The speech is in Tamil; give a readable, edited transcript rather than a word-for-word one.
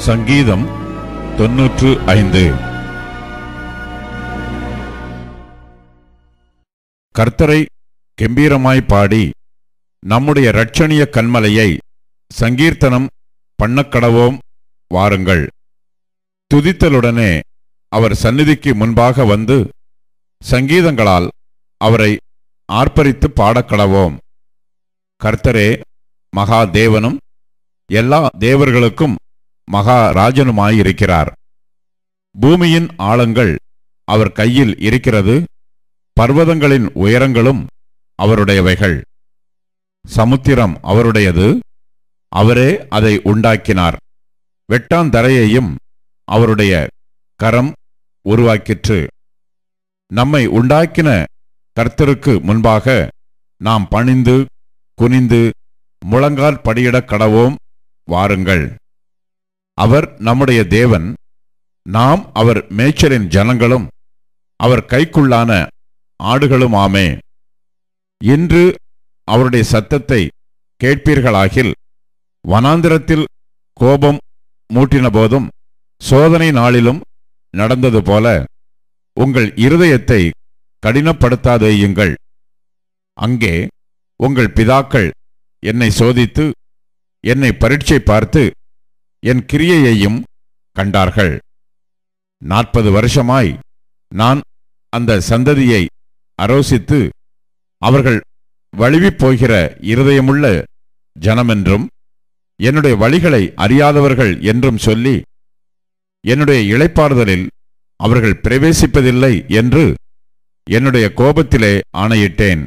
சங்கீதம் 95. கர்த்தரை கெம்பீரமாய் பாடி நம்முடைய இரட்சணிய கன்மலையை சங்கீர்த்தனம் பண்ணக்கடவோம் வாருங்கள். துதித்தலுடனே அவர் சந்நிதிக்கு முன்பாக வந்து சங்கீதங்களால் அவரை ஆர்ப்பரித்து பாடக்கடவோம். கர்த்தரே மகா தேவனும் எல்லா தேவர்களுக்கும் மகாராஜனுமாயிருக்கிறார். பூமியின் ஆழங்கள் அவர் கையில் இருக்கிறது, பர்வதங்களின் உயரங்களும் அவருடையவைகள். சமுத்திரம் அவருடையது, அவரே அதை உண்டாக்கினார். வெட்டாந்தரையையும் அவருடைய கரம் உருவாக்கிற்று. நம்மை உண்டாக்கின கர்த்தருக்கு முன்பாக நாம் பணிந்து குனிந்து முழங்கால் படியிடக் கடவோம் வாருங்கள். அவர் நம்முடைய தேவன், நாம் அவர் மேய்ச்சலின் ஜனங்களும் அவர் கைக்குள்ளான ஆடுகளுமாமே. இன்று அவருடைய சத்தத்தை கேட்பீர்களாகில், வனாந்திரத்தில் கோபம் மூட்டின போதும் சோதனை நாளிலும் நடந்தது போல உங்கள் இருதயத்தை கடினப்படுத்தாதேயுங்கள். அங்கே உங்கள் பிதாக்கள் என்னை சோதித்து என்னை பரீட்சை பார்த்து என் கிரியையையும் கண்டார்கள். 40 வருஷமாய் நான் அந்த சந்ததியை அரோசித்து அவர்கள் வழுவிப் போகிற இருதயமுள்ள ஜனமென்றும் என்னுடைய வழிகளை அறியாதவர்கள் என்றும் சொல்லி என்னுடைய இளைப்பாறுதலில் அவர்கள் பிரவேசிப்பதில்லை என்று என்னுடைய கோபத்திலே ஆணையிட்டேன்.